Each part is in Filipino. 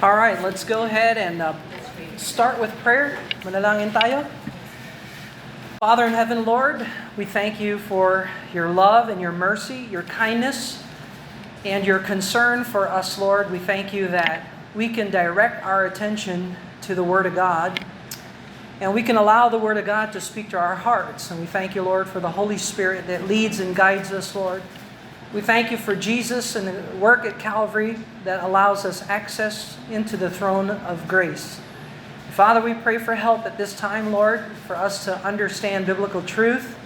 All right, let's go ahead and start with prayer. Manalangin tayo. Father in heaven, Lord, we thank you for your love and your mercy, your kindness, and your concern for us, Lord. We thank you that we can direct our attention to the Word of God, and we can allow the Word of God to speak to our hearts. And we thank you, Lord, for the Holy Spirit that leads and guides us, Lord. We thank you for Jesus and the work at Calvary that allows us access into the throne of grace. Father, we pray for help at this time, Lord, for us to understand biblical truth,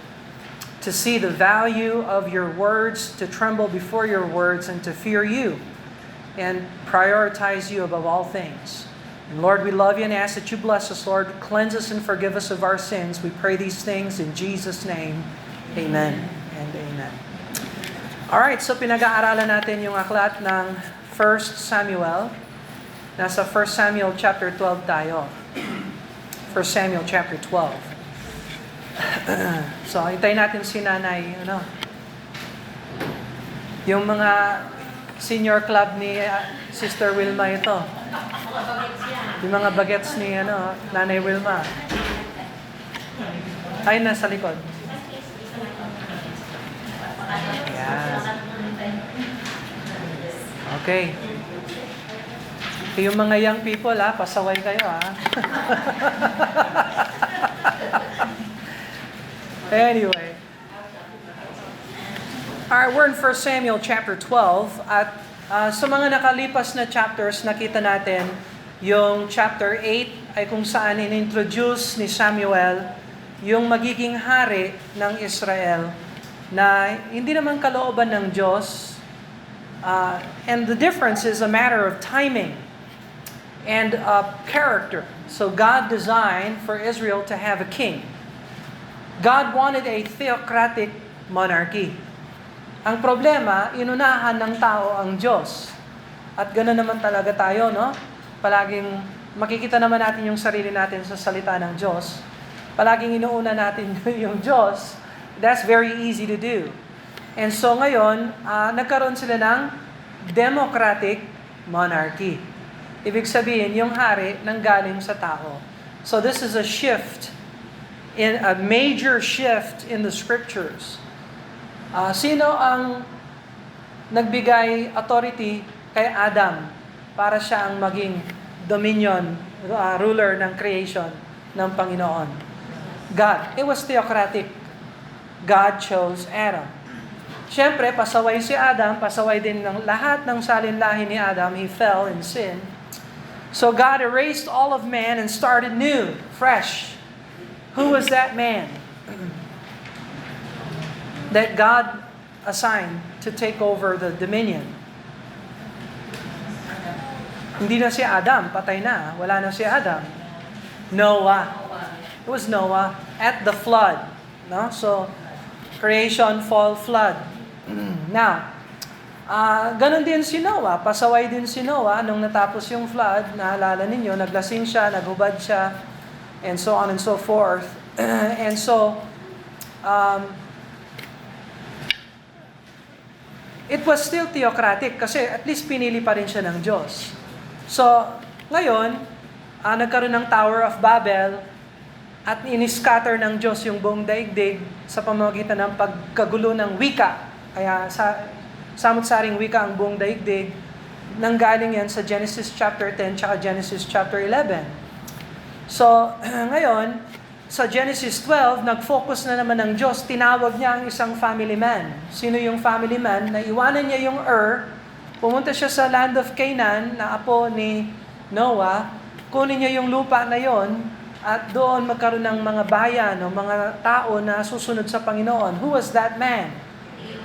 to see the value of your words, to tremble before your words, and to fear you, and prioritize you above all things. And Lord, we love you and ask that you bless us, Lord. Cleanse us and forgive us of our sins. We pray these things in Jesus' name. Amen and amen. Alright, so pinag-aaralan natin yung aklat ng 1 Samuel. Nasa 1 Samuel chapter 12 tayo. 1 Samuel chapter 12. So, hintayin natin si Nanay, yung mga senior club ni Sister Wilma ito. Yung mga bagets ni Nanay Wilma. Ay, nasa likod. Yan. Okay. Yung mga young people, pasaway kayo, Anyway. Alright, we're in 1 Samuel chapter 12. At sa mga nakalipas na chapters, nakita natin yung chapter 8 ay kung saan in-introduce ni Samuel yung magiging hari ng Israel na hindi naman kalooban ng Diyos. And the difference is a matter of timing and character. So God designed for Israel to have a king. God wanted a theocratic monarchy. Ang problema, inunahan ng tao ang Diyos. At gano'n naman talaga tayo, no? Palaging makikita naman natin yung sarili natin sa salita ng Diyos. Palaging inuuna natin yung Diyos. That's very easy to do. And so ngayon, nagkaroon sila ng democratic monarchy. Ibig sabihin, yung hari nanggaling sa tao. So this is a shift, a major shift in the scriptures. Sino ang nagbigay authority kay Adam para siya ang maging dominion, ruler ng creation ng Panginoon? God. It was theocratic. God chose Adam. Siyempre, pasaway si Adam, pasaway din ng lahat ng salinlahi ni Adam. He fell in sin. So God erased all of man and started new, fresh. Who was that man that God assigned to take over the dominion? Hindi na si Adam, patay na. Wala na si Adam. Noah. It was Noah at the flood. No? So, creation, fall, flood. Now, ganun din si Noah. Pasaway din si Noah nung natapos yung flood. Naalala ninyo, naglasing siya, naghubad siya, and so on and so forth. And so, it was still theocratic kasi at least pinili pa rin siya ng Diyos. So, ngayon, nagkaroon ng Tower of Babel, at in-scatter ng Diyos yung buong daigdig sa pamamagitan ng pagkagulo ng wika. Kaya samot-saring wika ang buong daigdig. Nanggaling yan sa Genesis chapter 10 tsaka Genesis chapter 11. So, ngayon, sa Genesis 12, nag-focus na naman ng Diyos. Tinawag niya ang isang family man. Sino yung family man? Naiwanan niya yung pumunta siya sa land of Canaan, na apo ni Noah. Kunin niya yung lupa na yon, at doon magkaroon ng mga bayan o mga tao na susunod sa Panginoon. Who was that man?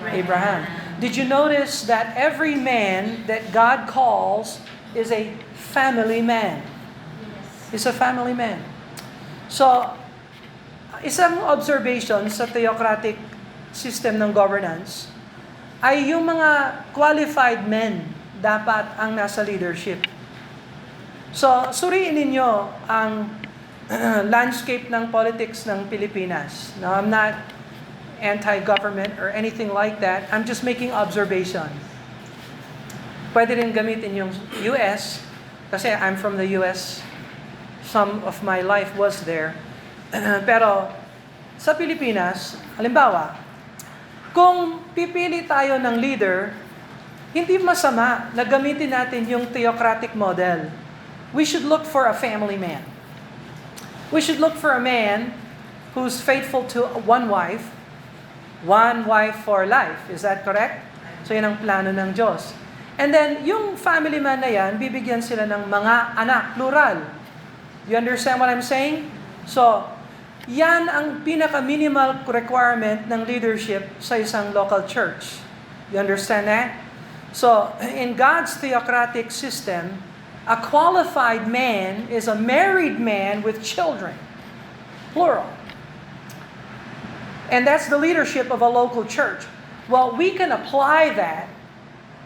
Abraham. Did you notice that every man that God calls is a family man? Is a family man. So, isang observation sa theocratic system ng governance ay yung mga qualified men dapat ang nasa leadership. So, suriin ninyo ang landscape ng politics ng Pilipinas. Now, I'm not anti-government or anything like that. I'm just making observation. Pwede rin gamitin yung US, Kasi I'm from the US. Some of my life was there. Pero sa Pilipinas, halimbawa, kung pipili tayo ng leader, hindi masama na gamitin natin yung theocratic model. We should look for a family man. We should look for a man who's faithful to one wife for life. Is that correct? So yan ang plano ng Diyos. And then, yung family man na yan, bibigyan sila ng mga anak, plural. You understand what I'm saying? So, yan ang pinaka-minimal requirement ng leadership sa isang local church. You understand that? So, in God's theocratic system, a qualified man is a married man with children. Plural. And that's the leadership of a local church. Well, we can apply that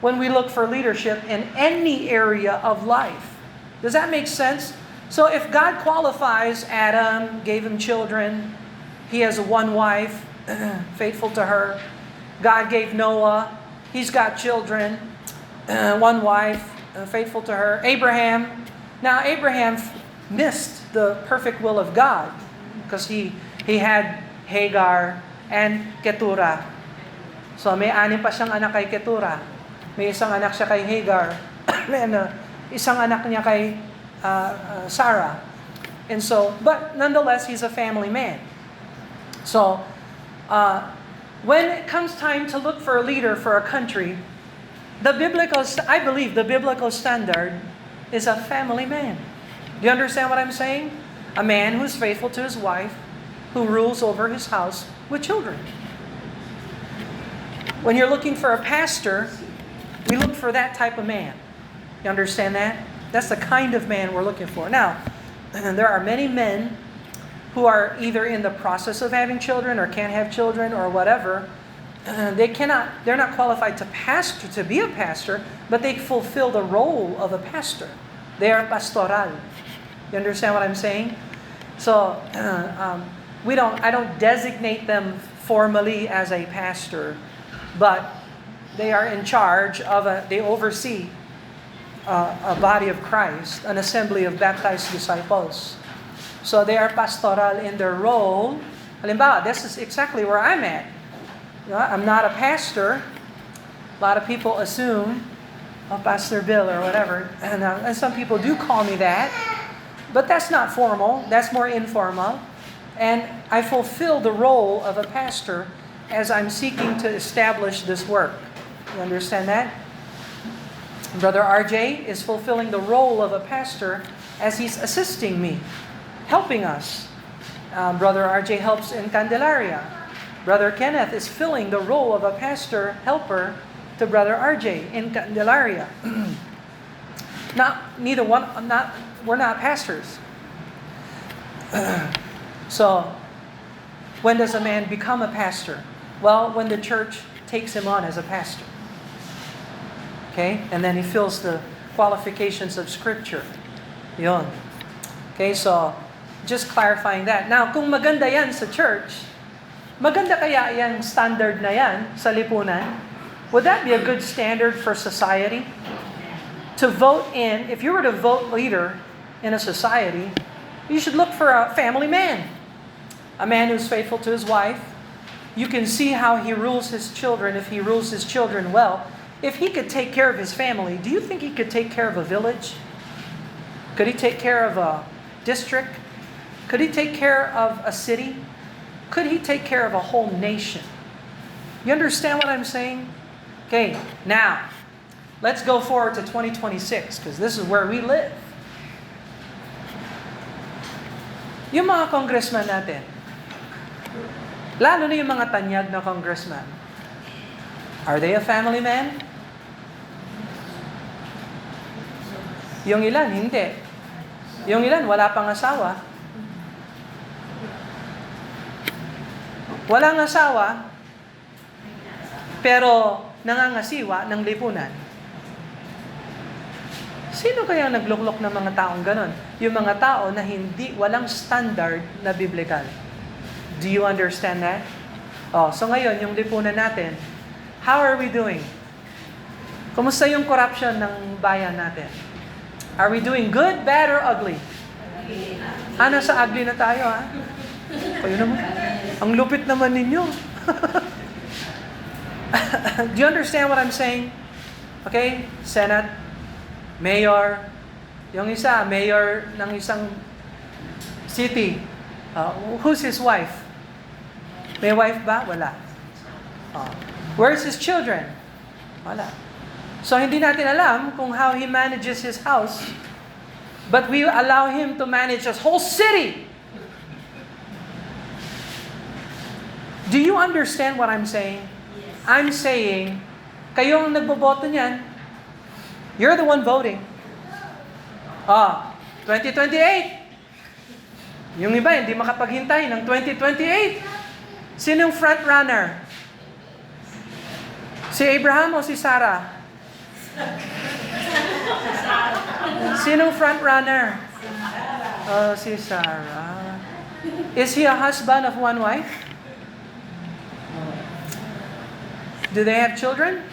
when we look for leadership in any area of life. Does that make sense? So if God qualifies Adam, gave him children, he has one wife, faithful to her. God gave Noah, he's got children, one wife, faithful to her. Abraham, now Abraham missed the perfect will of God because he had Hagar and Keturah. So may 6 pa siyang anak kay Keturah. May isang anak siya kay Hagar. And isang anak niya kay Sarah. And so, but nonetheless, he's a family man. So, when it comes time to look for a leader for a country, I believe the biblical standard is a family man. Do you understand what I'm saying? A man who's faithful to his wife, who rules over his house with children. When you're looking for a pastor, we look for that type of man. You understand that? That's the kind of man we're looking for. Now, there are many men who are either in the process of having children or can't have children or whatever. They're not qualified to be a pastor, but they fulfill the role of a pastor. They are pastoral. You understand what I'm saying? So, I don't designate them formally as a pastor, but they are in charge of they oversee a body of Christ, an assembly of baptized disciples. So they are pastoral in their role. Halimbawa, this is exactly where I'm at. I'm not a pastor. A lot of people assume, Pastor Bill or whatever, and some people do call me that, but that's not formal. That's more informal. And I fulfill the role of a pastor as I'm seeking to establish this work. You understand that? Brother RJ is fulfilling the role of a pastor as he's assisting me, helping us. Brother RJ helps in Candelaria. Brother Kenneth is filling the role of a pastor helper to Brother RJ in Candelaria. We're not pastors. So, when does a man become a pastor? Well, when the church takes him on as a pastor. Okay? And then he fills the qualifications of Scripture. Yun. Okay, so, just clarifying that. Now, kung maganda yan sa church, maganda kaya yung standard na yan sa lipunan? Would that be a good standard for society? To vote in, if you were to vote leader in a society, you should look for a family man. A man who's faithful to his wife. You can see how he rules his children, if he rules his children well. If he could take care of his family, do you think he could take care of a village? Could he take care of a district? Could he take care of a city? Could he take care of a whole nation? You understand what I'm saying? Okay, now, let's go forward to 2026 because this is where we live. Yung mga congressman natin, lalo na yung mga tanyag na congressman, are they a family man? Yung ilan, hindi. Yung ilan, wala pang asawa. Walang asawa, pero nangangasiwa ng lipunan. Sino kaya nagluklok ng mga taong ganon? Yung mga tao na walang standard na biblical. Do you understand that? So ngayon, yung lipunan natin, how are we doing? Kumusta yung corruption ng bayan natin? Are we doing good, bad, or ugly? Nasa ugly na tayo, ha? Kayo naman. Ang lupit naman ninyo. Do you understand what I'm saying? Okay? Senate, mayor, yung isa, mayor ng isang city. Who's his wife? May wife ba? Wala. Where's his children? Wala. So hindi natin alam kung how he manages his house, but we allow him to manage his whole city. Do you understand what I'm saying? Yes. I'm saying, kayo ang nagboboto niyan, you're the one voting. 2028. Yung iba, hindi makapaghintay ng 2028. Sinong front runner? Si Abraham o si Sarah? Sinong front runner? Si Sarah. Is he a husband of one wife? Do they have children?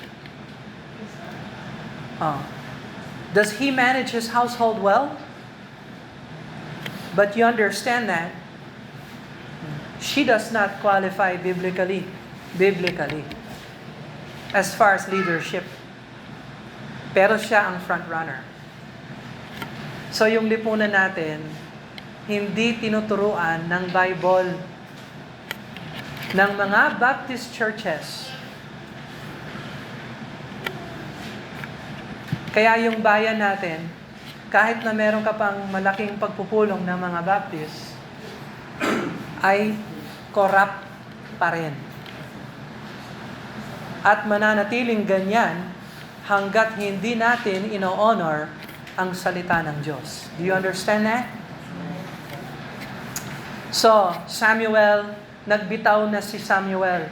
Does he manage his household well? But you understand that she does not qualify biblically as far as leadership. Pero siya ang front runner. So yung lipunan natin, hindi tinuturuan ng Bible ng mga Baptist churches. Kaya yung bayan natin, kahit na meron ka pang malaking pagpupulong ng mga Baptist, ay corrupt pa rin. At mananatiling ganyan hanggat hindi natin ino-honor ang salita ng Diyos. Do you understand that? So, nagbitaw na si Samuel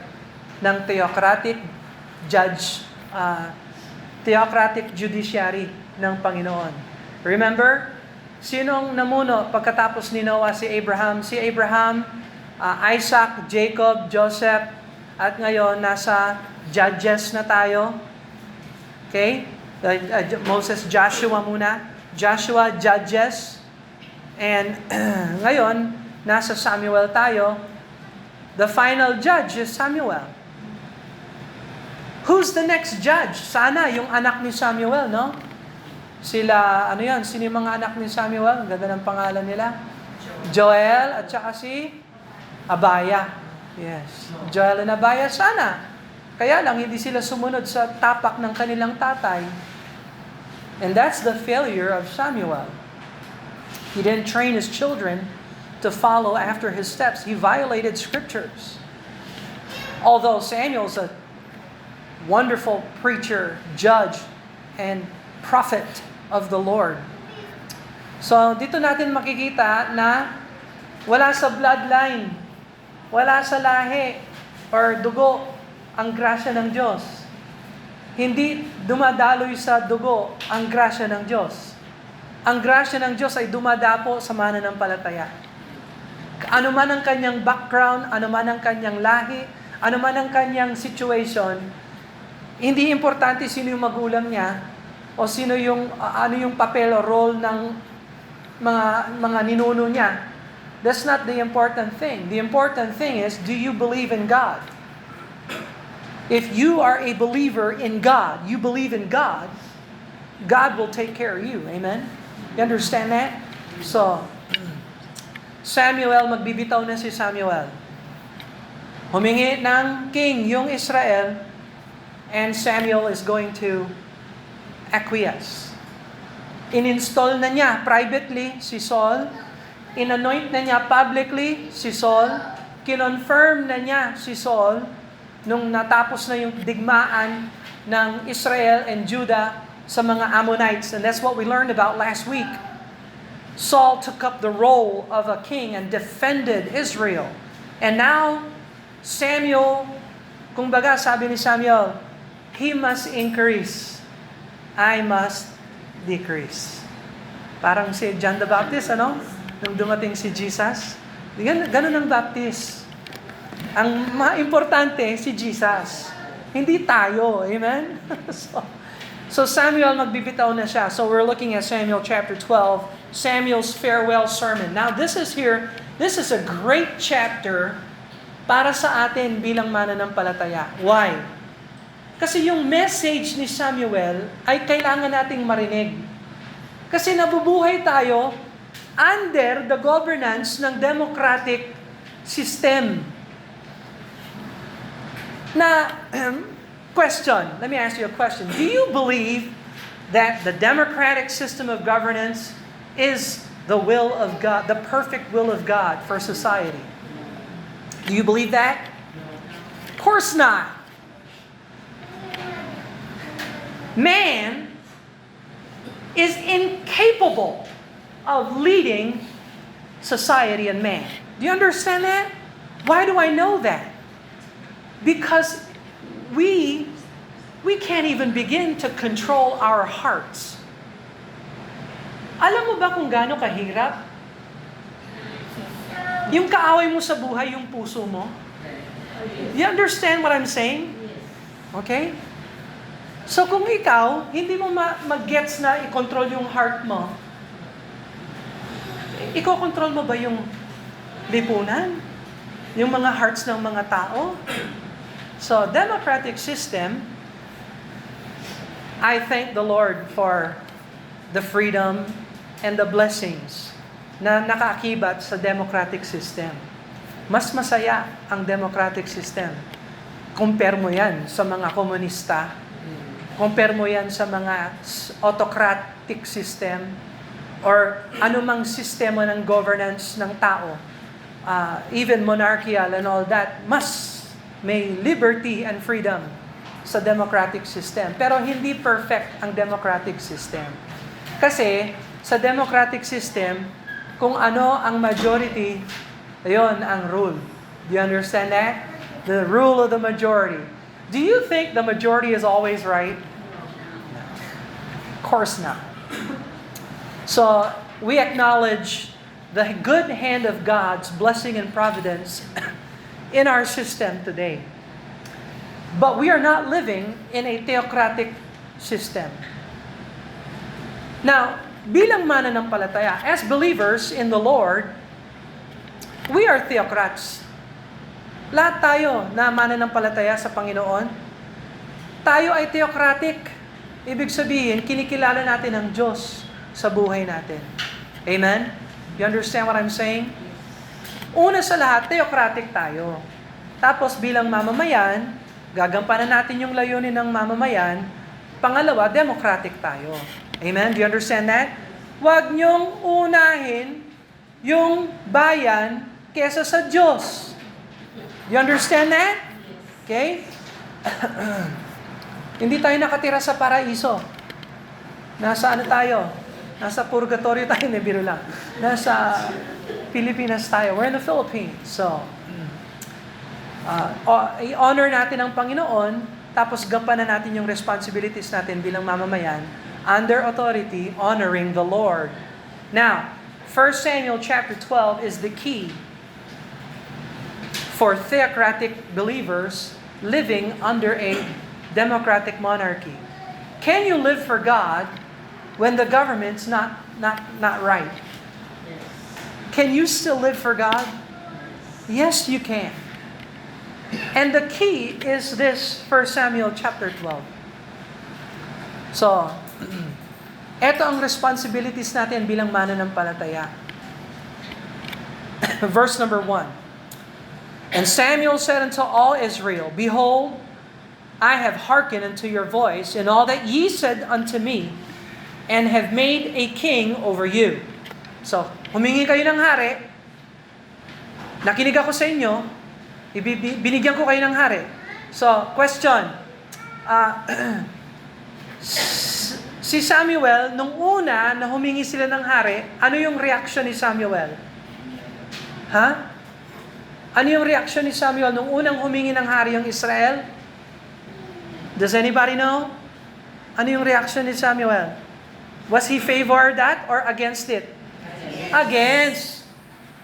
ng theocratic judiciary ng Panginoon. Remember, sinong namuno pagkatapos ni Noah? Si Abraham. Si Abraham, Isaac, Jacob, Joseph, at ngayon nasa Judges na tayo. Okay? Moses, Joshua muna. Joshua, Judges. And ngayon, nasa Samuel tayo. The final judge is Samuel. Who's the next judge? Sana yung anak ni Samuel, no? Sila, sino yung mga anak ni Samuel? Ang ganda ng pangalan nila. Joel at saka si Abaya. Yes. Joel and Abaya, sana. Kaya lang, hindi sila sumunod sa tapak ng kanilang tatay. And that's the failure of Samuel. He didn't train his children to follow after his steps. He violated scriptures. Although Samuel's a wonderful preacher, judge, and prophet of the Lord. So, dito natin makikita na wala sa bloodline, wala sa lahi or dugo ang grasya ng Diyos. Hindi dumadaloy sa dugo ang grasya ng Diyos. Ang grasya ng Diyos ay dumadapo sa mananampalataya. Ano man ang kanyang background, ano man ang kanyang lahi, ano man ang kanyang situation, hindi importante sino yung magulang niya o sino yung ano yung papel o role ng mga ninuno niya. That's not the important thing. The important thing is, do you believe in God? If you are a believer in God, you believe in God, God will take care of you. Amen? You understand that? So, magbibitaw na si Samuel. Humingi ng king yung Israel, and Samuel is going to acquiesce. In-install na niya privately si Saul, in-anoint na niya publicly si Saul, kinonfirm na niya si Saul nung natapos na yung digmaan ng Israel and Judah sa mga Ammonites. And that's what we learned about last week. Saul took up the role of a king and defended Israel. And now, Samuel, kumbaga sabi ni Samuel, he must increase, I must decrease. Parang si John the Baptist, nung dumating si Jesus. Ganun ang Baptist. Ang importante si Jesus. Hindi tayo. Amen? So, So Samuel, magbibitaw na siya. So we're looking at Samuel chapter 12, Samuel's farewell sermon. Now this is a great chapter para sa atin bilang mananampalataya. Why? Kasi yung message ni Samuel ay kailangan nating marinig. Kasi nabubuhay tayo under the governance ng democratic system. Na, question, let me ask you a question. Do you believe that the democratic system of governance is the will of God, the perfect will of God for society? Do you believe that? Of course not. Man is incapable of leading society and man. Do you understand that? Why do I know that? Because we can't even begin to control our hearts. Alam mo ba kung gaano kahirap? Yung kaaway mo sa buhay, yung puso mo. You understand what I'm saying? Okay? So kung ikaw, hindi mo mag-gets na i-control yung heart mo, i-control mo ba yung lipunan? Yung mga hearts ng mga tao? So, democratic system, I thank the Lord for the freedom and the blessings na nakaakibat sa democratic system. Mas masaya ang democratic system. Compare mo yan sa mga komunista. Compare mo yan sa mga autocratic system or anumang sistema ng governance ng tao. Even monarchical and all that, mas may liberty and freedom sa democratic system. Pero hindi perfect ang democratic system. Kasi sa democratic system, kung ano ang majority, ayun ang rule. Do you understand that? The rule of the majority. Do you think the majority is always right? No. Of course not. So, we acknowledge the good hand of God's blessing and providence in our system today. But we are not living in a theocratic system. Now, bilang mananampalataya, as believers in the Lord, we are theocrats. Lahat tayo na mananampalataya sa Panginoon, tayo ay theocratic. Ibig sabihin, kinikilala natin ang Diyos sa buhay natin. Amen? You understand what I'm saying? Una sa lahat, theocratic tayo. Tapos bilang mamamayan, gagampanan natin yung layunin ng mamamayan. Pangalawa, democratic tayo. Amen? Do you understand that? Huwag niyong unahin yung bayan kesa sa Diyos. Do you understand that? Okay? Hindi tayo nakatira sa paraiso. Nasa ano tayo? Nasa purgatorio tayo, biro lang. Nasa Pilipinas tayo. We're in the Philippines. So, i-honor natin ang Panginoon, tapos gampanan natin yung responsibilities natin bilang mamamayan under authority, honoring the Lord. Now, 1 Samuel chapter 12 is the key for theocratic believers living under a democratic monarchy. Can you live for God when the government's not right? Can you still live for God? Yes, you can. And the key is this 1 Samuel chapter 12. So, eto ang responsibilities natin bilang mananampalataya. Verse number 1. And Samuel said unto all Israel, Behold, I have hearkened unto your voice in all that ye said unto me, and have made a king over you. So, humingi kayo ng hari, nakinig ako sa inyo, binigyan ko kayo ng hari. So, question, si Samuel, nung una na humingi sila ng hari, ano yung reaction ni Samuel? Ha? Ano yung reaction ni Samuel nung unang humingi ng hari yung Israel? Does anybody know? Ano yung reaction ni Samuel? Was he favor that or against it? Against.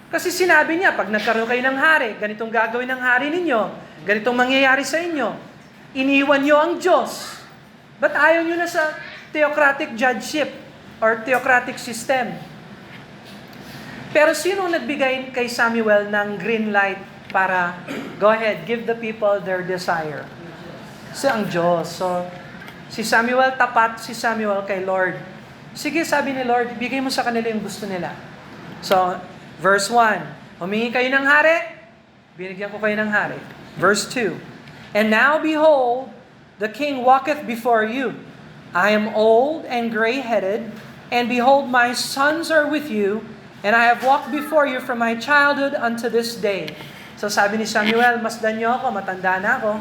Kasi sinabi niya, pag nagkaroon kayo ng hari, ganitong gagawin ng hari ninyo, ganitong mangyayari sa inyo. Iniwan niyo ang Diyos. Ba't ayaw nyo na sa theocratic judgeship or theocratic system? Pero sino nagbigay kay Samuel ng green light para, go ahead, give the people their desire? Ang Diyos. So, si Samuel, tapat si Samuel kay Lord. Sige, sabi ni Lord, bigay mo sa kanila yung gusto nila. So, verse 1, humingi kayo ng hari, binigyan ko kayo ng hari. Verse 2, and now behold, the king walketh before you. I am old and gray-headed, and behold, my sons are with you, and I have walked before you from my childhood unto this day. So sabi ni Samuel, masdan niyo ako, matanda na ako.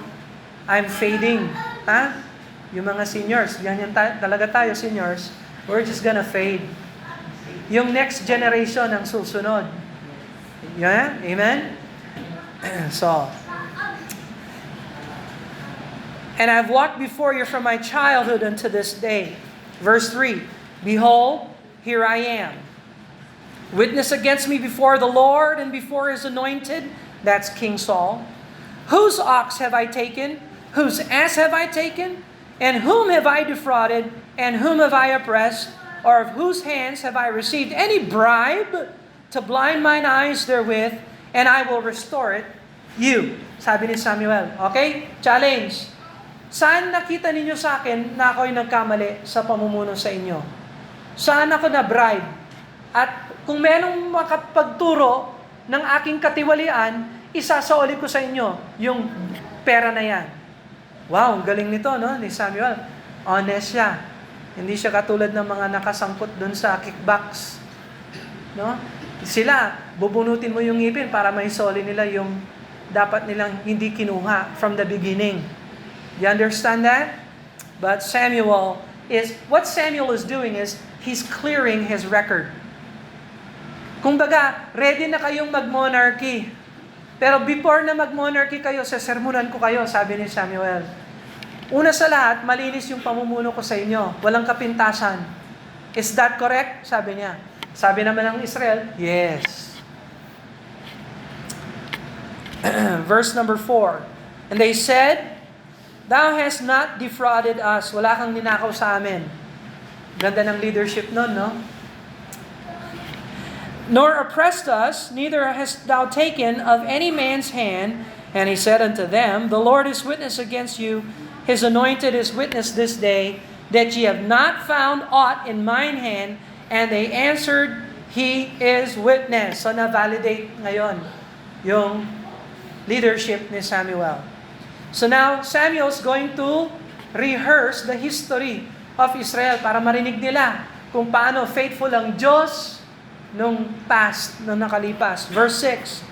I'm fading. Ha? Yung mga seniors, ganyan talaga tayo seniors, we're just gonna fade. Yung next generation ang susunod. Yeah? Amen? So, and I've walked before you from my childhood unto this day. Verse 3, behold, here I am. Witness against me before the Lord and before his anointed, that's King Saul. Whose ox have I taken? Whose ass have I taken? And whom have I defrauded? And whom have I oppressed? Or of whose hands have I received any bribe to blind mine eyes therewith? And I will restore it you. Sabi ni Samuel. Okay? Challenge. Saan nakita ninyo sa akin na ako'y nagkamali sa pamumuno sa inyo? Saan ako na-bribe? At kung merong makapagturo ng aking katiwalian, isasauli ko sa inyo yung pera na yan. Wow, ang galing nito, no? Ni Samuel. Honest siya. Hindi siya katulad ng mga nakasangkot dun sa kickbacks. No? Sila, bubunutin mo yung ngipin para maisoli nila yung dapat nilang hindi kinuha from the beginning. You understand that? But what Samuel is doing is, he's clearing his record. Kumbaga, ready na kayong mag-monarchy. Pero before na mag-monarchy kayo, sesermonan ko kayo, sabi ni Samuel. Una sa lahat, malinis yung pamumuno ko sa inyo. Walang kapintasan. Is that correct? Sabi niya. Sabi naman ng Israel, yes. Verse number 4. And they said, Thou hast not defrauded us. Wala kang ninakaw sa amin. Ganda ng leadership nun, no? Nor oppressed us, neither hast thou taken of any man's hand. And he said unto them, The Lord is witness against you, his anointed is witness this day, that ye have not found aught in mine hand. And they answered, He is witness. So na-validate ngayon yung leadership ni Samuel. So now, Samuel's going to rehearse the history of Israel para marinig nila kung paano faithful ang Diyos nung past, nung nakalipas. Verse 6.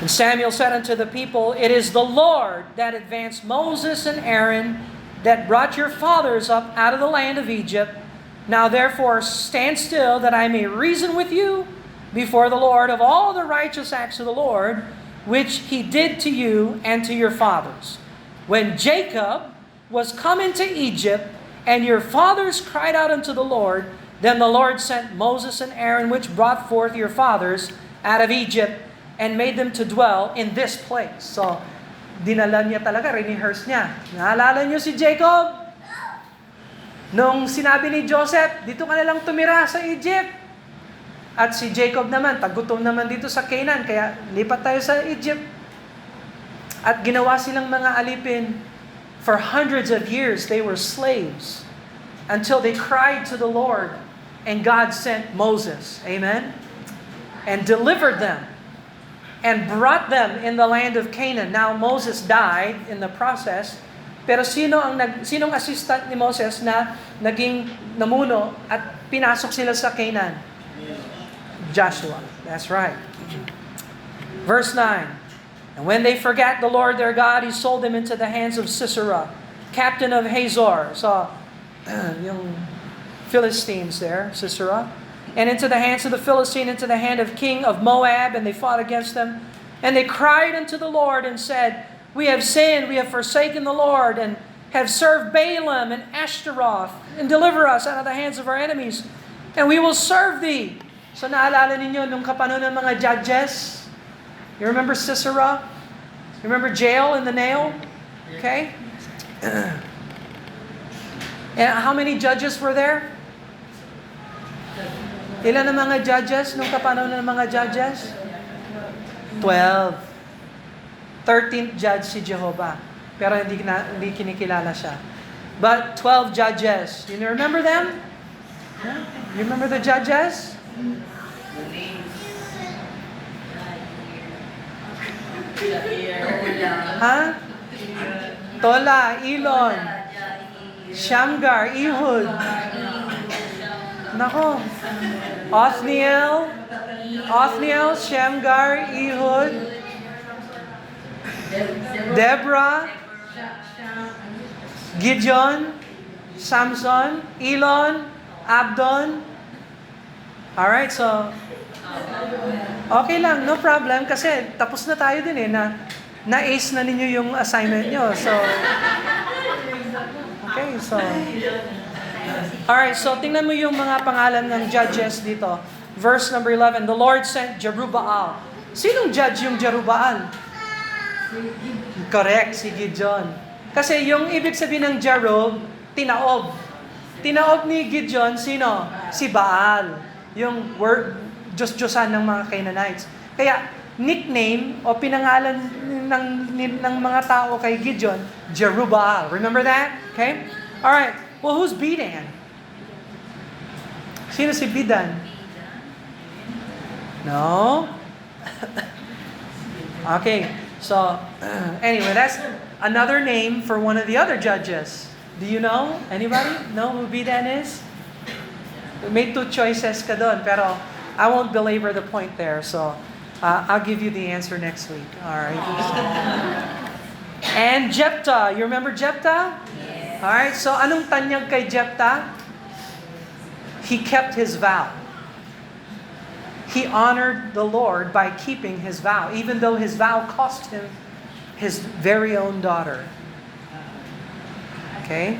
And Samuel said unto the people, It is the Lord that advanced Moses and Aaron, that brought your fathers up out of the land of Egypt. Now therefore stand still, that I may reason with you before the Lord of all the righteous acts of the Lord, which he did to you and to your fathers. When Jacob was come into Egypt, and your fathers cried out unto the Lord, then the Lord sent Moses and Aaron, which brought forth your fathers out of Egypt, and made them to dwell in this place. So, dinala niya talaga, rehearse niya. Naalala niyo si Jacob? Nung sinabi ni Joseph, dito ka na lang tumira sa Egypt. At si Jacob naman, tagutom naman dito sa Canaan, kaya lipat tayo sa Egypt. At ginawa silang mga alipin. For hundreds of years, they were slaves. Until they cried to the Lord, and God sent Moses. Amen? And delivered them. And brought them in the land of Canaan. Now, Moses died in the process. Pero sinong assistant ni Moses na naging namuno at pinasok sila sa Canaan? Joshua. That's right. Verse 9. And when they forgot the Lord their God, He sold them into the hands of Sisera, captain of Hazor. So, yung Philistines there, Sisera. And into the hands of the Philistine, into the hand of king of Moab, and they fought against them. And they cried unto the Lord and said, We have sinned, we have forsaken the Lord, and have served Balaam and Ashtaroth, and deliver us out of the hands of our enemies, and we will serve Thee. So naalala ninyo nung kapanon ng mga judges? You remember Sisera? You remember jail in the nail? Okay? And how many judges were there? Ilan ang mga judges nung kapanahon ng mga judges? 12. 13th judge si Jehovah. Pero hindi kinikilala siya. But 12 judges. You remember them? Yeah? You remember the judges? Ha? Tola, Elon, Shamgar, Ehud. Nako. Othniel, Shamgar, Ehud, Deborah, Gideon, Samson, Elon, Abdon. Alright, so okay lang, no problem kasi tapos na tayo din na-ace na ninyo yung assignment nyo. So okay, so alright, so tingnan mo yung mga pangalan ng judges dito. Verse number 11, the Lord sent Jerubbaal. Sinong judge yung Jerubbaal? Correct, si Gideon. Kasi yung ibig sabihin ng Jerub, tinaob. Tinaob ni Gideon, sino? Si Baal. Yung word, Diyos-Diyosan ng mga Canaanites. Kaya, nickname o pinangalan ng mga tao kay Gideon, Jerubbaal. Remember that? Okay? Alright. Well, who's Bidan? Sino si Bidan? No? Okay. So, anyway, that's another name for one of the other judges. Do you know? Anybody know who Bidan is? We made two choices ka doon, pero I won't belabor the point there. So, I'll give you the answer next week. All right. And Jephthah. You remember Jephthah? Yes. All right. So, anong tanyag kay Jephthah? He kept his vow. He honored the Lord by keeping his vow, even though his vow cost him his very own daughter. Okay?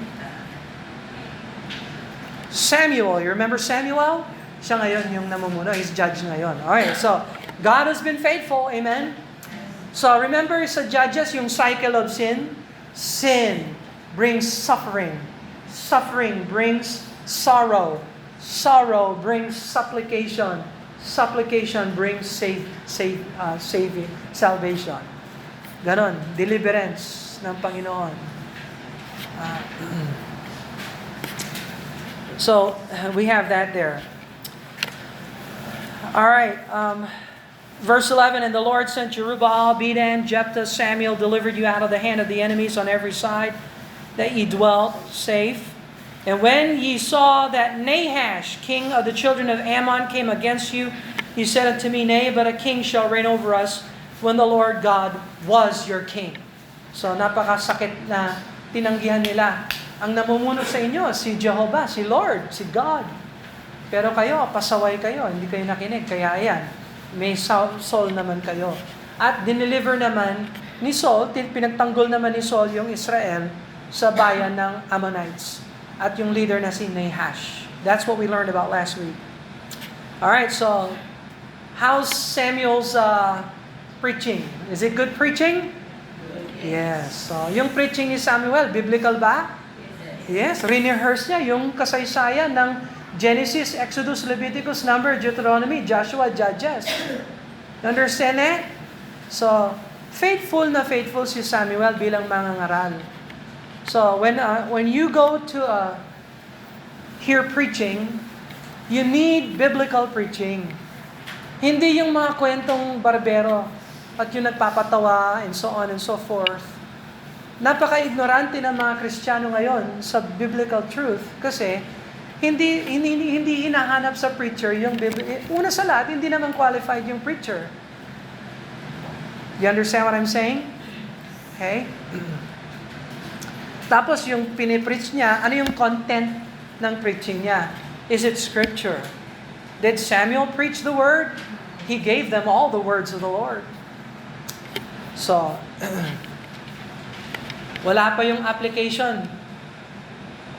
Samuel, you remember Samuel? Siya ngayon yung namumuno, he's judge ngayon. Alright, so God has been faithful, amen? So remember sa Judges, yung cycle of sin? Sin brings suffering. Suffering brings sorrow. Sorrow brings supplication. Supplication brings salvation. Ganon, deliverance ng Panginoon. So, we have that there. All right, verse 11, and the Lord sent Jerubbaal, Bidan, Jephthah, Samuel, delivered you out of the hand of the enemies on every side, that ye dwelt safe. And when ye saw that Nahash, king of the children of Ammon, came against you, he said unto me, Nay, but a king shall reign over us when the Lord God was your king. So napakasakit na tinanggihan nila. Ang namumuno sa inyo, si Jehovah, si Lord, si God. Pero kayo, pasaway kayo, hindi kayo nakinig. Kaya ayan, may Saul naman kayo. At dineliver naman ni Saul, pinagtanggol naman ni Saul yung Israel sa bayan ng Ammonites. At yung leader na si Nahash. That's what we learned about last week. Alright, so, how's Samuel's preaching? Is it good preaching? Yes. So, yung preaching ni Samuel, biblical ba? Yes. Rehearse niya yung kasaysayan ng Genesis, Exodus, Leviticus, Number, Deuteronomy, Joshua, Judges. Understand it? So, faithful si Samuel bilang mangangaral. So, when you go to hear preaching, you need biblical preaching. Hindi yung mga kwentong barbero at yung nagpapatawa and so on and so forth. Napaka-ignorante ng mga Kristiyano ngayon sa biblical truth kasi hindi hinahanap sa preacher yung una sa lahat, hindi naman qualified yung preacher. You understand what I'm saying? Okay? Tapos yung pinipreach niya, ano yung content ng preaching niya? Is it scripture? Did Samuel preach the word? He gave them all the words of the Lord. So, wala pa yung application.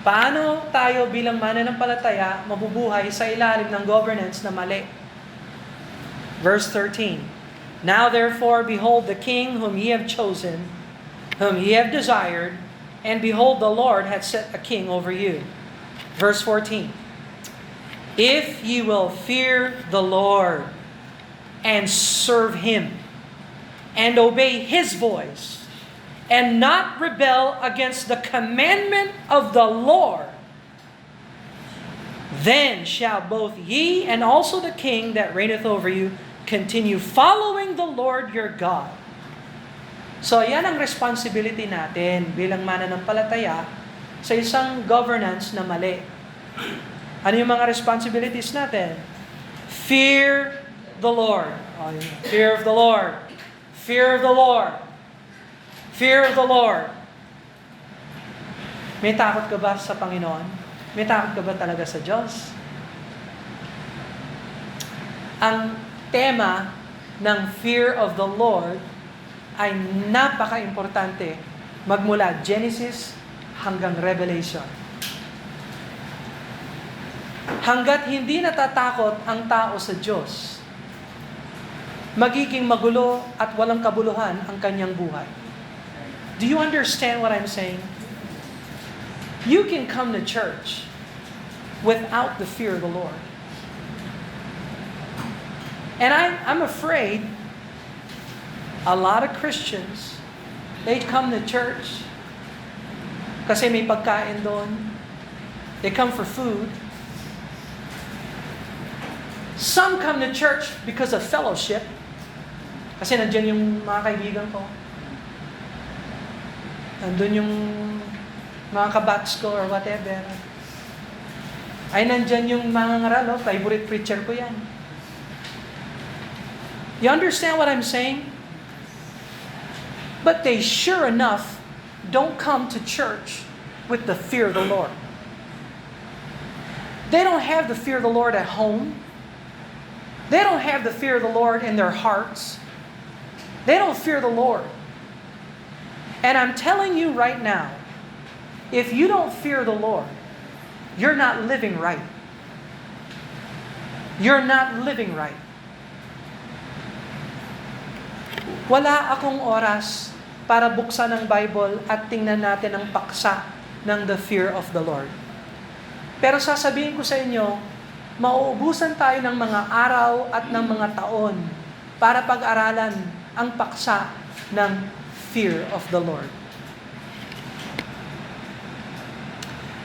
Paano tayo bilang mananampalataya mabubuhay sa ilalim ng governance na mali? Verse 13, Now therefore, behold, the king whom ye have chosen, whom ye have desired, And behold, the Lord hath set a king over you. Verse 14. If ye will fear the Lord and serve Him and obey His voice and not rebel against the commandment of the Lord, then shall both ye and also the king that reigneth over you continue following the Lord your God. So yan ang responsibility natin bilang mananampalataya sa isang governance na mali. Ano yung mga responsibilities natin? Fear the Lord. Fear of the Lord. Fear of the Lord. Fear of the Lord. May takot ka ba sa Panginoon? May takot ka ba talaga sa Diyos? Ang tema ng fear of the Lord ay napaka-importante magmula Genesis hanggang Revelation. Hanggat hindi natatakot ang tao sa Diyos, magiging magulo at walang kabuluhan ang kanyang buhay. Do you understand what I'm saying? You can come to church without the fear of the Lord. And I'm afraid a lot of Christians, they come to church kasi may pagkain doon. They come for food. Some come to church because of fellowship. Kasi nandyan yung mga kaibigan ko. Nandun yung mga kabats ko or whatever. Ay nandyan yung mga ngaralo, favorite preacher ko yan. You understand what I'm saying? But they sure enough don't come to church with the fear of the Lord. They don't have the fear of the Lord at home. They don't have the fear of the Lord in their hearts. They don't fear the Lord. And I'm telling you right now, if you don't fear the Lord, you're not living right. You're not living right. Wala akong oras para buksan ang Bible at tingnan natin ang paksa ng the fear of the Lord. Pero sasabihin ko sa inyo, mauubusan tayo ng mga araw at ng mga taon para pag-aralan ang paksa ng fear of the Lord.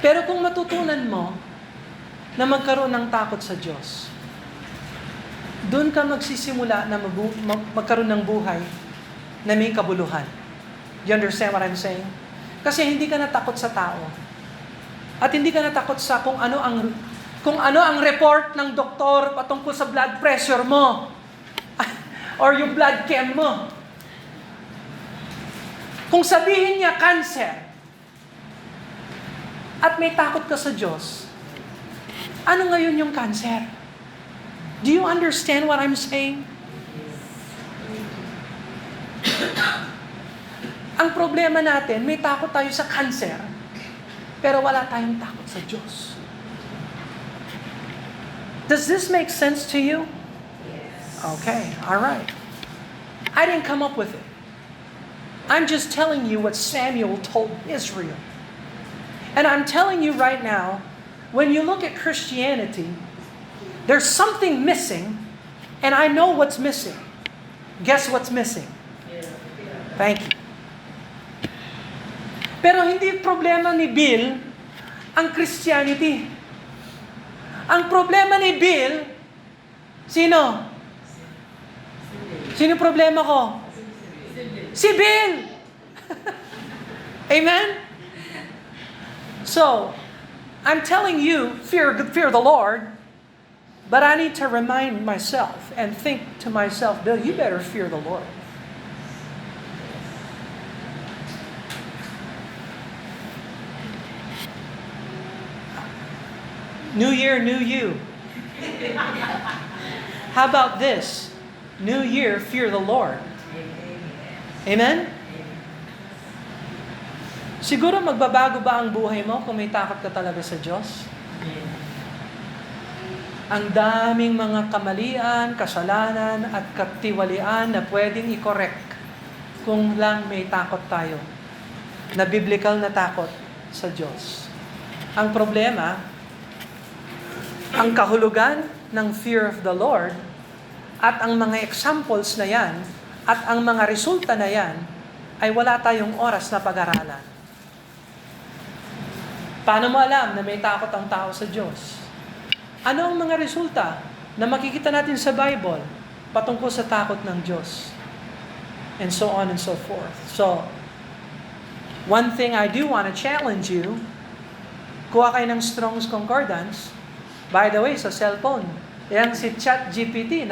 Pero kung matutunan mo na magkaroon ng takot sa Diyos, doon ka magsisimula na magkaroon ng buhay na may kabuluhan. You understand what I'm saying? Kasi hindi ka natakot sa tao. At hindi ka natakot sa kung ano ang report ng doktor patungkol sa blood pressure mo or yung blood chem mo. Kung sabihin niya cancer at may takot ka sa Diyos, ano ngayon yung cancer? Do you understand what I'm saying? Ang problema natin, may takot tayo sa cancer, pero wala tayong takot sa Diyos. Does this make sense to you? Yes. Okay, all right. I didn't come up with it. I'm just telling you what Samuel told Israel. And I'm telling you right now, when you look at Christianity, there's something missing, and I know what's missing. Guess what's missing? Thank you. Pero hindi problema ni Bill ang Christianity. Ang problema ni Bill, sino? Sino problema ko? Si Bill! Amen? So, I'm telling you, fear the Lord, but I need to remind myself and think to myself, Bill, you better fear the Lord. New year, new you. How about this? New year, fear the Lord. Amen? Siguro magbabago ba ang buhay mo kung may takot ka talaga sa Diyos? Ang daming mga kamalian, kasalanan, at katiwalian na pwedeng i-correct kung lang may takot tayo na biblical na takot sa Diyos. Ang problema, ang kahulugan ng fear of the Lord at ang mga examples na yan at ang mga resulta na yan ay wala tayong oras na pag-aralan. Paano mo alam na may takot ang tao sa Diyos? Ano ang mga resulta na makikita natin sa Bible patungkol sa takot ng Diyos? And so on and so forth. So, one thing I do want to challenge you, kuha kayo ng Strong's Concordance. By the way, sa cellphone, yang si ChatGPT,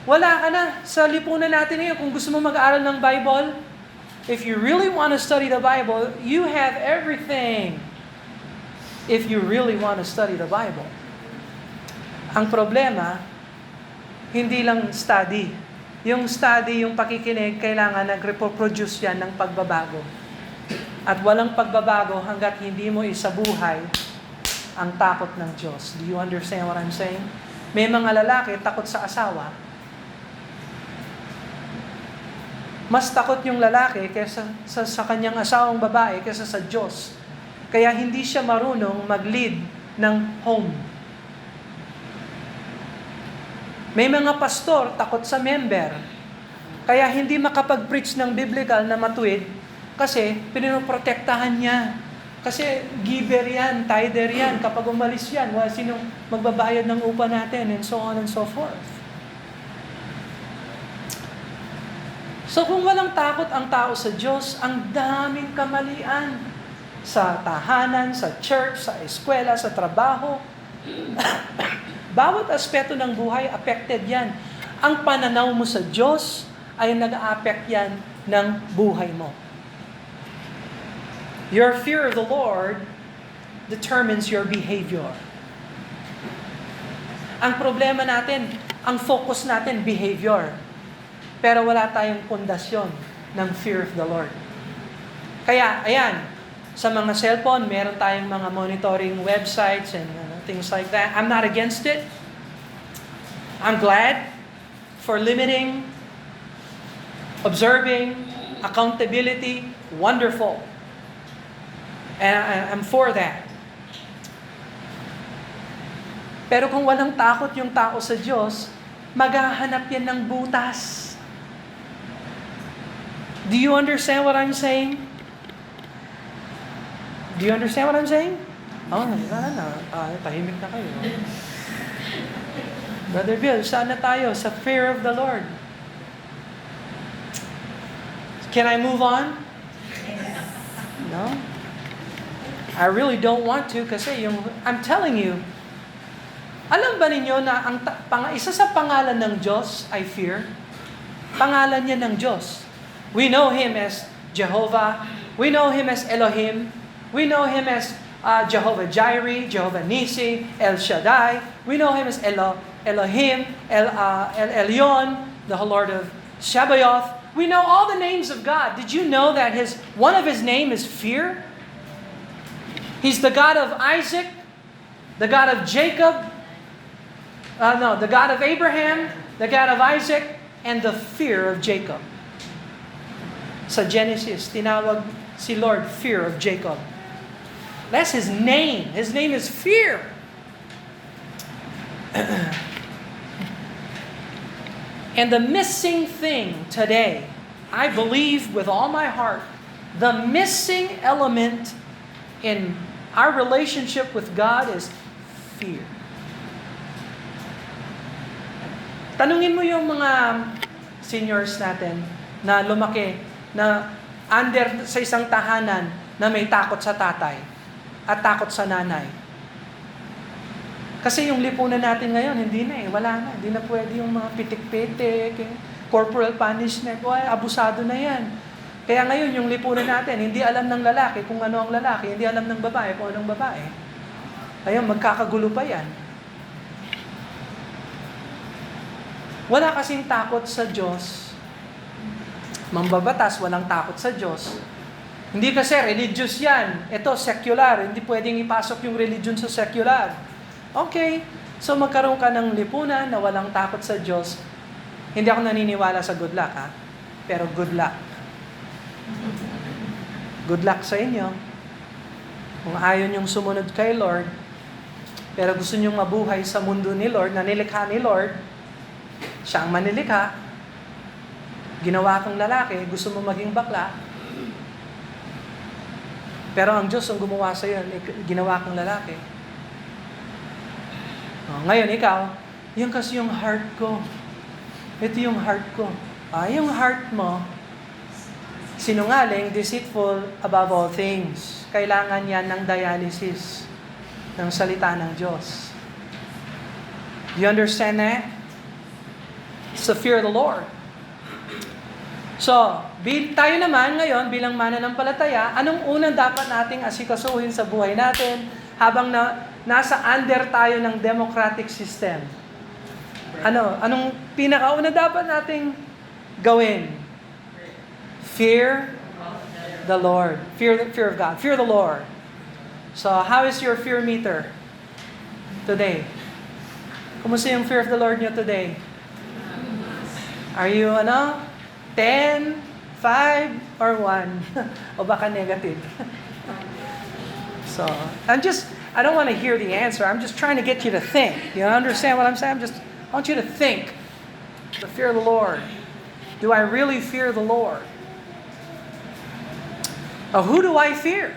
wala ka na sa lipunan natin ngayon. Kung gusto mo mag-aaral ng Bible, if you really want to study the Bible, you have everything. If you really want to study the Bible. Ang problema, hindi lang study. Yung study, yung pakikinig, kailangan nag-reproduce yan ng pagbabago. At walang pagbabago hanggat hindi mo isabuhay ang takot ng Diyos. Do you understand what I'm saying? May mga lalaki takot sa asawa. Mas takot yung lalaki kaysa sa kanyang asawang babae kaysa sa Diyos. Kaya hindi siya marunong mag-lead ng home. May mga pastor takot sa member. Kaya hindi makapag-preach ng biblical na matuwid kasi pinoprotektahan niya. Kasi giver yan, tither yan. Kapag umalis yan, sinong magbabayad ng upa natin and so on and so forth. So kung walang takot ang tao sa Diyos, ang daming kamalian sa tahanan, sa church, sa eskwela, sa trabaho. Bawat aspeto ng buhay, affected yan. Ang pananaw mo sa Diyos ay nag-a-affect yan ng buhay mo. Your fear of the Lord determines your behavior. Ang problema natin, ang focus natin, behavior. Pero wala tayong pundasyon ng fear of the Lord. Kaya, ayan, sa mga cellphone, meron tayong mga monitoring websites and things like that. I'm not against it. I'm glad for limiting, observing, accountability. Wonderful. And I'm for that. Pero kung walang takot yung tao sa Diyos, maghahanap yan ng butas. Do you understand what I'm saying? Do you understand what I'm saying? Oh, tahimik na kayo. Brother Bill, saan na tayo? Sa fear of the Lord. Can I move on? No? I really don't want to kasi I'm telling you, alam ba ninyo na isa sa pangalan ng Diyos ay fear? Pangalan niya ng Diyos. We know Him as Jehovah. We know Him as Elohim. We know Him as Jehovah Jireh, Jehovah Nisi, El Shaddai. We know Him as Elohim, El Elyon, the Lord of Sabaoth. We know all the names of God. Did you know that one of His name is fear? He's the God of Isaac, the God of Jacob, the God of Abraham, the God of Isaac, and the fear of Jacob. Sa Genesis, tinawag si Lord fear of Jacob. That's His name. His name is fear. And the missing thing today, I believe with all my heart, the missing element in our relationship with God is fear. Tanungin mo yung mga seniors natin na lumaki, na under sa isang tahanan na may takot sa tatay at takot sa nanay. Kasi yung lipunan natin ngayon, hindi na wala na. Hindi na pwede yung mga pitik-pitik, corporal punishment, abusado na yan. Kaya ngayon, yung lipunan natin, hindi alam ng lalaki kung ano ang lalaki, hindi alam ng babae kung anong babae. Kaya magkakagulo pa yan. Wala kasing takot sa Diyos. Mambabatas, walang takot sa Diyos. Hindi kasi religious yan. Ito, secular. Hindi pwedeng ipasok yung religion sa secular. Okay, so magkaroon ka ng lipunan na walang takot sa Diyos. Hindi ako naniniwala sa good luck, ha? Pero good luck. Good luck sa inyo. Kung ayaw niyong sumunod kay Lord, pero gusto niyong mabuhay sa mundo ni Lord, na nilikha ni Lord, siya ang manilikha, ginawa kang lalaki, gusto mo maging bakla, pero ang Diyos ang gumawa sa iyo, ginawa kang lalaki. Ngayon ikaw, yung kasi yung heart ko. Ito yung heart ko. Yung heart mo, sinungaling, deceitful above all things. Kailangan yan ng dialysis ng salita ng Diyos. Do you understand that? It's the fear of the Lord. So, tayo naman ngayon bilang mananampalataya, anong unang dapat nating asikasuhin sa buhay natin habang nasa under tayo ng democratic system? Anong pinakauna dapat nating gawin? Fear the Lord. Fear of God. Fear the Lord. So, how is your fear meter today? Kumusta yung fear of the Lord nyo today? Are you 10, 5, or 1? O baka negative? So, I don't want to hear the answer. I'm just trying to get you to think. You understand what I'm saying? I want you to think. The fear of the Lord. Do I really fear the Lord? Who do I fear?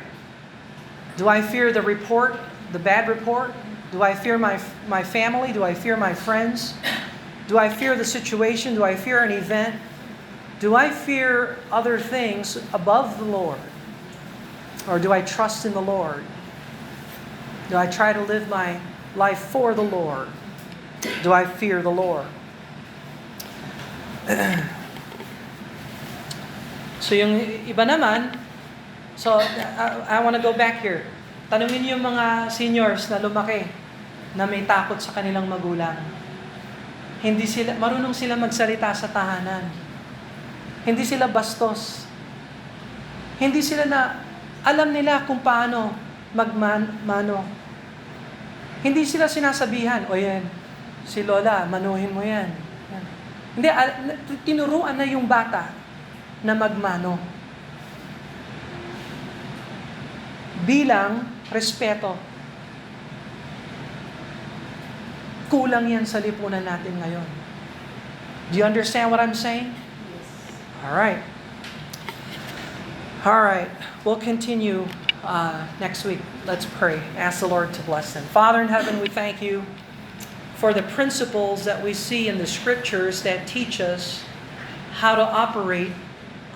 Do I fear the report, the bad report? Do I fear my family? Do I fear my friends? Do I fear the situation? Do I fear an event? Do I fear other things above the Lord? Or do I trust in the Lord? Do I try to live my life for the Lord? Do I fear the Lord? So yung iba naman, I want to go back here. Tanungin niyo yung mga seniors na lumaki na may takot sa kanilang magulang. Marunong sila magsalita sa tahanan. Hindi sila bastos. Hindi sila alam nila kung paano magmano. Hindi sila sinasabihan, o yan, si Lola, manuhin mo yan. Hindi, tinuruan na yung bata na magmano. Bilang respeto. Kulang yan sa lipunan natin ngayon. Do you understand what I'm saying? Yes. All right. We'll continue next week. Let's pray. Ask the Lord to bless them. Father in heaven, we thank you for the principles that we see in the scriptures that teach us how to operate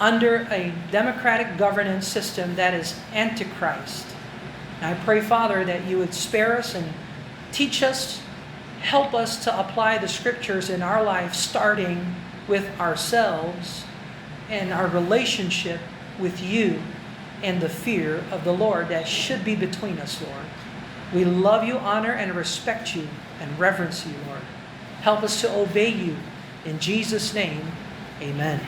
under a democratic governance system that is antichrist. And I pray, Father, that you would spare us and teach us, help us to apply the scriptures in our life, starting with ourselves and our relationship with you and the fear of the Lord that should be between us, Lord. We love you, honor, and respect you, and reverence you, Lord. Help us to obey you. In Jesus' name, amen.